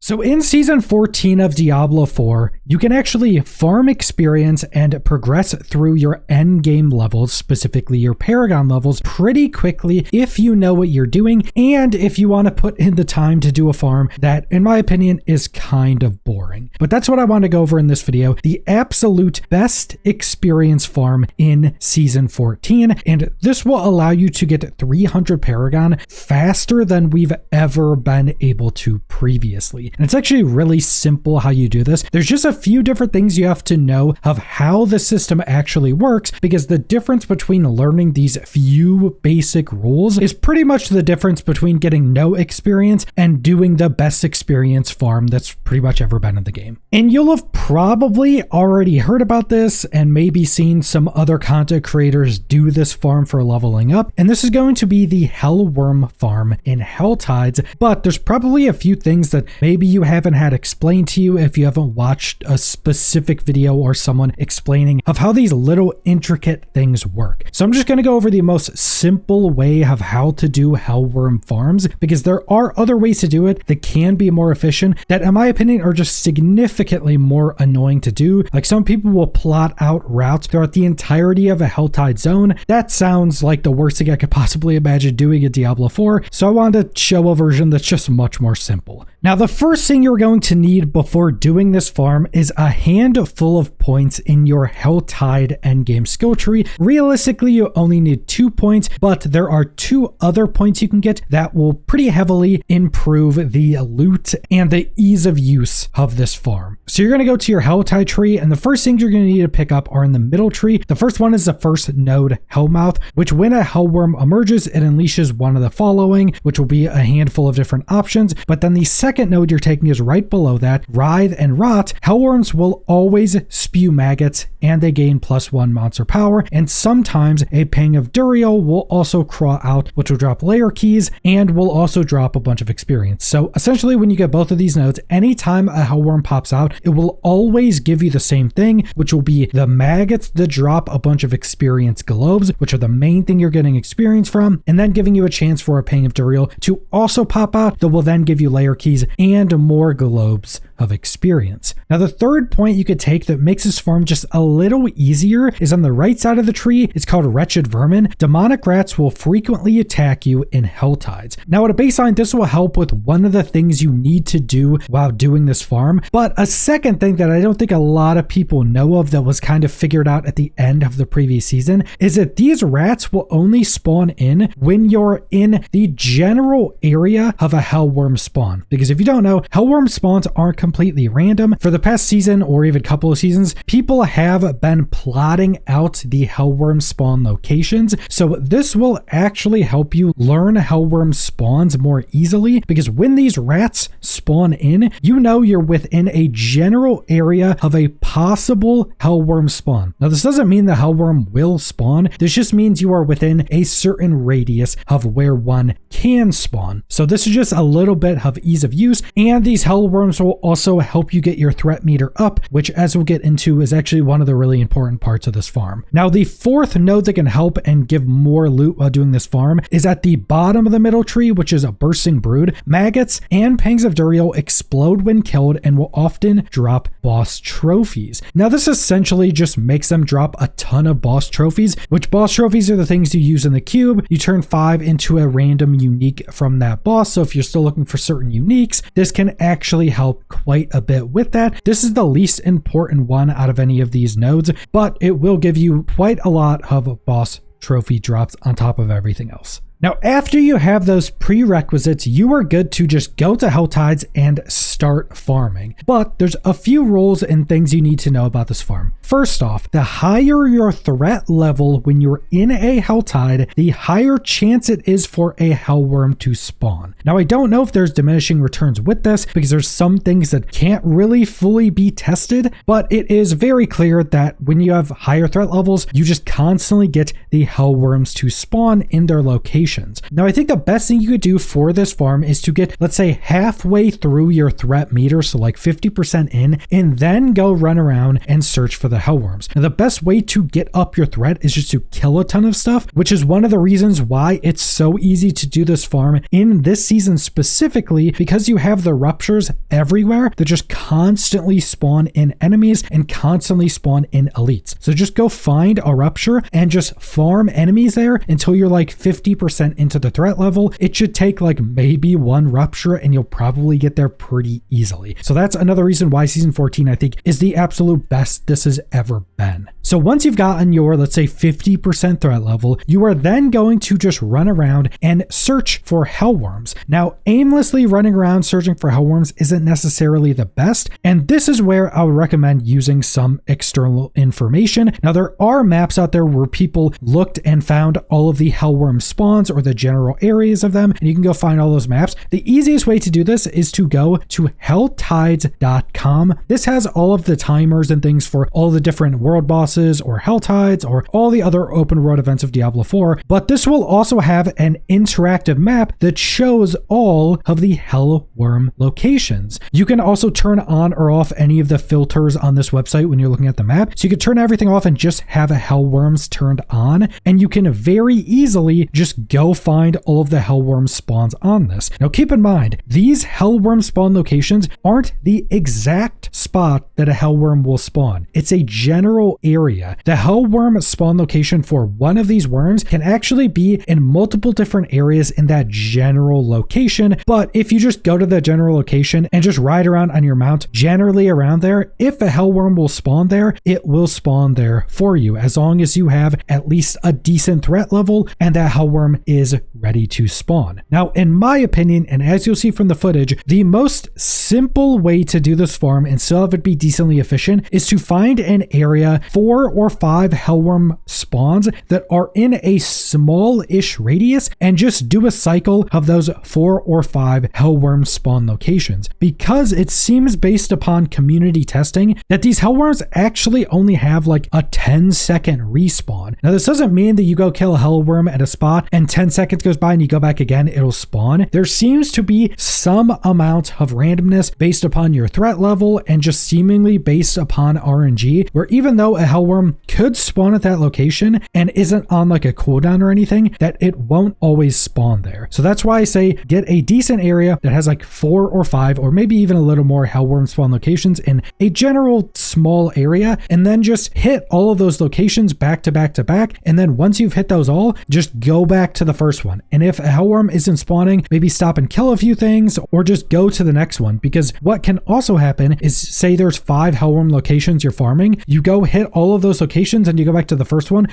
So in Season 14 of Diablo 4, you can actually farm experience and progress through your end game levels, specifically your Paragon levels, pretty quickly if you know what you're doing and if you want to put in the time to do a farm that, in my opinion, is kind of boring. But that's what I want to go over in this video, the absolute best experience farm in Season 14, and this will allow you to get 300 Paragon faster than we've ever been able to previously. And it's actually really simple how you do this. There's just a few different things you have to know of how the system actually works, because the difference between learning these few basic rules is pretty much the difference between getting no experience and doing the best experience farm that's pretty much ever been in the game. And you'll have probably already heard about this and maybe seen some other content creators do this farm for leveling up. And this is going to be the Hellworm farm in Helltides, but there's probably a few things that maybe you haven't had explained to you if you haven't watched a specific video or someone explaining of how these little intricate things work. So I'm just going to go over the most simple way of how to do Hellworm farms, because there are other ways to do it that can be more efficient that, in my opinion, are just significantly more annoying to do. Like, some people will plot out routes throughout the entirety of a Helltide zone. That sounds like the worst thing I could possibly imagine doing in Diablo 4, so I wanted to show a version that's just much more simple. Now, the first thing you're going to need before doing this farm is a handful of points in your Helltide endgame skill tree. Realistically, you only need 2 points, but there are 2 other points you can get that will pretty heavily improve the loot and the ease of use of this farm. So you're going to go to your Helltide tree, and the first things you're going to need to pick up are in the middle tree. The first one is the first node, Hellmouth, which when a Hellworm emerges, it unleashes one of the following, which will be a handful of different options. But then the second node you're taking is right below that, Writhe and Rot. Hellworms will always spew maggots, and they gain +1 monster power, and sometimes a Pang of Duriel will also crawl out, which will drop layer keys and will also drop a bunch of experience. So essentially, when you get both of these nodes, anytime a Hellworm pops out, it will always give you the same thing, which will be the maggots that drop a bunch of experience globes, which are the main thing you're getting experience from, and then giving you a chance for a Pang of Duriel to also pop out that will then give you layer keys and more globes of experience. Now, the third point you could take that makes this farm just a little easier is on the right side of the tree. It's called Wretched Vermin. Demonic rats will frequently attack you in Helltides. Now, at a baseline, this will help with one of the things you need to do while doing this farm, but a second thing that I don't think a lot of people know of that was kind of figured out at the end of the previous season is that these rats will only spawn in when you're in the general area of a Hellworm spawn. Because if you don't know, Hellworm spawns aren't completely random. For the past season or even couple of seasons, people have been plotting out the Hellworm spawn locations. So this will actually help you learn Hellworm spawns more easily, because when these rats spawn in, you know you're within a general area of a possible Hellworm spawn. Now, this doesn't mean the Hellworm will spawn. This just means you are within a certain radius of where one can spawn. So this is just a little bit of ease of use, and these Hellworms will also help you get your threat meter up, which, as we'll get into, is actually one of the really important parts of this farm. Now, the fourth node that can help and give more loot while doing this farm is at the bottom of the middle tree, which is a Bursting Brood. Maggots and Pangs of Duriel explode when killed and will often drop boss trophies. Now, this essentially just makes them drop a ton of boss trophies, which boss trophies are the things you use in the cube. You turn 5 into a random unique from that boss, so if you're still looking for certain uniques, this can actually help quite a bit with that. This is the least important one out of any of these nodes, but it will give you quite a lot of boss trophy drops on top of everything else. Now, after you have those prerequisites, you are good to just go to Helltides and start farming. But there's a few rules and things you need to know about this farm. First off, the higher your threat level when you're in a Helltide, the higher chance it is for a Hellworm to spawn. Now, I don't know if there's diminishing returns with this, because there's some things that can't really fully be tested, but it is very clear that when you have higher threat levels, you just constantly get the Hellworms to spawn in their location locations. Now, I think the best thing you could do for this farm is to get, let's say, halfway through your threat meter, so like 50% in, and then go run around and search for the hellworms. Now, the best way to get up your threat is just to kill a ton of stuff, which is one of the reasons why it's so easy to do this farm in this season specifically, because you have the ruptures everywhere that just constantly spawn in enemies and constantly spawn in elites. So just go find a rupture and just farm enemies there until you're like 50% into the threat level. It should take like maybe one rupture and you'll probably get there pretty easily. So that's another reason why season 14, I think, is the absolute best this has ever been. So once you've gotten your, let's say, 50% threat level, you are then going to just run around and search for hellworms. Now, aimlessly running around searching for hellworms isn't necessarily the best, and this is where I would recommend using some external information. Now, there are maps out there where people looked and found all of the hellworm spawns or the general areas of them, and you can go find all those maps. The easiest way to do this is to go to helltides.com. This has all of the timers and things for all the different world bosses or hell tides or all the other open world events of Diablo 4, but this will also have an interactive map that shows all of the hellworm locations. You can also turn on or off any of the filters on this website when you're looking at the map. So you can turn everything off and just have hellworms turned on, and you can very easily just go find all of the hellworm spawns on this. Now keep in mind, these hellworm spawn locations aren't the exact spot that a hellworm will spawn. It's a general area. The hellworm spawn location for one of these worms can actually be in multiple different areas in that general location, but if you just go to the general location and just ride around on your mount generally around there, if a hellworm will spawn there, it will spawn there for you, as long as you have at least a decent threat level and that hellworm is ready to spawn. Now, in my opinion, and as you'll see from the footage, the most simple way to do this farm and still have it be decently efficient is to find an area 4 or 5 hellworm spawns that are in a small-ish radius and just do a cycle of those 4 or 5 hellworm spawn locations, because it seems based upon community testing that these hellworms actually only have like a 10-second respawn. Now, this doesn't mean that you go kill a hellworm at a spot and 10 seconds goes by and you go back again, it'll spawn. There seems to be some amount of randomness based upon your threat level and just seemingly based upon RNG, where even though a hellworm could spawn at that location and isn't on like a cooldown or anything, that it won't always spawn there. So that's why I say get a decent area that has like 4 or 5 or maybe even a little more hellworm spawn locations in a general small area, and then just hit all of those locations back to back to back. And then once you've hit those all, just go back to the first one. And if a hellworm isn't spawning, maybe stop and kill a few things or just go to the next one, because what can also happen is, say there's 5 hellworm locations you're farming, you go hit all of those locations and you go back to the first one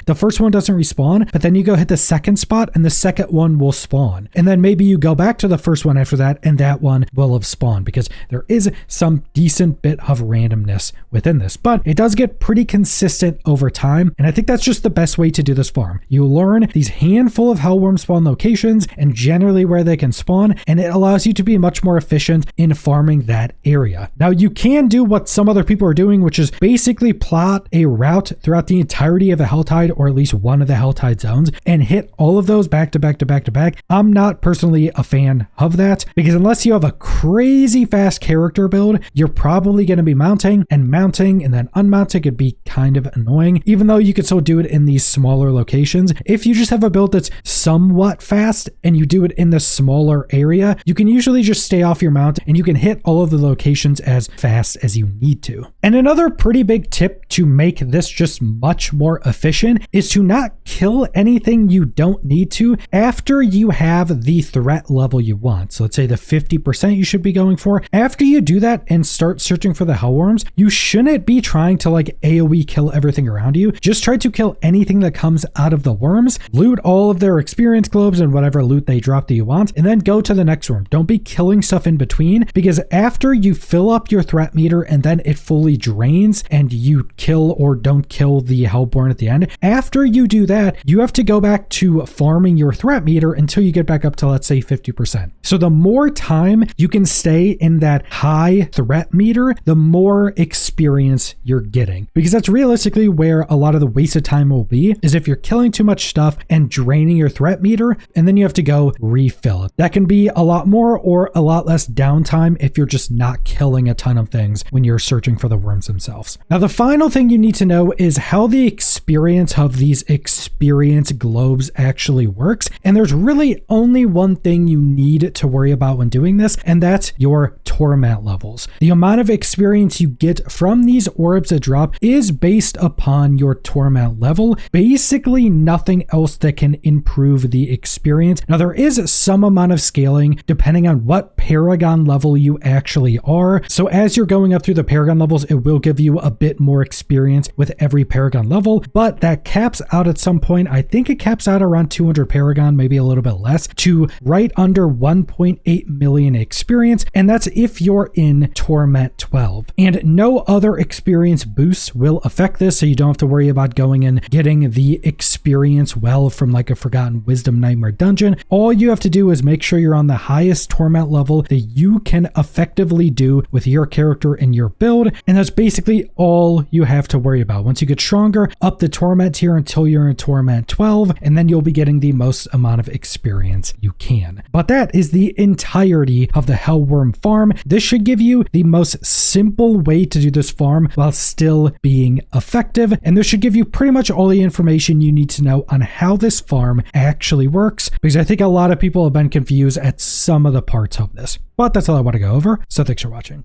doesn't respawn, but then you go hit the second spot and the second one will spawn. And then maybe you go back to the first one after that and that one will have spawned, because there is some decent bit of randomness within this, but it does get pretty consistent over time. And I think that's just the best way to do this farm. You learn these handful of hellworm spawn locations and generally where they can spawn, and it allows you to be much more efficient in farming that area. Now, you can do what some other people are doing, which is basically plot a route throughout the entirety of a Helltide, or at least one of the Helltide zones, and hit all of those back to back to back to back. I'm not personally a fan of that, because unless you have a crazy fast character build, you're probably going to be mounting and then unmounting could be kind of annoying, even though you could still do it in these smaller locations. If you just have a build that's somewhat fast and you do it in the smaller area, you can usually just stay off your mount and you can hit all of the locations as fast as you need to. And another pretty big tip to make this just much more efficient is to not kill anything you don't need to after you have the threat level you want. So let's say the 50% you should be going for. After you do that and start searching for the hellworms, you shouldn't be trying to like AoE kill everything around you. Just try to kill anything that comes out of the worms, loot all of their experience globes and whatever loot they drop that you want, and then go to the next worm. Don't be killing stuff in between, because after you fill up your threat meter and then it fully drains and you kill or don't kill the hellborn at the end, after you do that, you have to go back to farming your threat meter until you get back up to, let's say, 50%. So the more time you can stay in that high threat meter, the more experience you're getting, because that's realistically where a lot of the wasted time will be, is if you're killing too much stuff and draining your threat threat meter, and then you have to go refill it. That can be a lot more or a lot less downtime if you're just not killing a ton of things when you're searching for the worms themselves. Now, the final thing you need to know is how the experience of these experience globes actually works. And there's really only one thing you need to worry about when doing this, and that's your torment levels. The amount of experience you get from these orbs that drop is based upon your torment level. Basically nothing else that can improve the experience. Now, there is some amount of scaling depending on what paragon level you actually are. So as you're going up through the paragon levels, it will give you a bit more experience with every paragon level, but that caps out at some point. I think it caps out around 200 paragon, maybe a little bit less, to right under 1.8 million experience. And that's if you're in Torment 12. And no other experience boosts will affect this, so you don't have to worry about going and getting the experience well from like a Forgotten Wisdom Nightmare dungeon. All you have to do is make sure you're on the highest torment level that you can effectively do with your character and your build, and that's basically all you have to worry about. Once you get stronger, up the torment tier until you're in Torment 12, and then you'll be getting the most amount of experience you can. But that is the entirety of the Hellworm farm. This should give you the most simple way to do this farm while still being effective, and this should give you pretty much all the information you need to know on how this farm actually works, because I think a lot of people have been confused at some of the parts of this. But that's all I want to go over, so thanks for watching.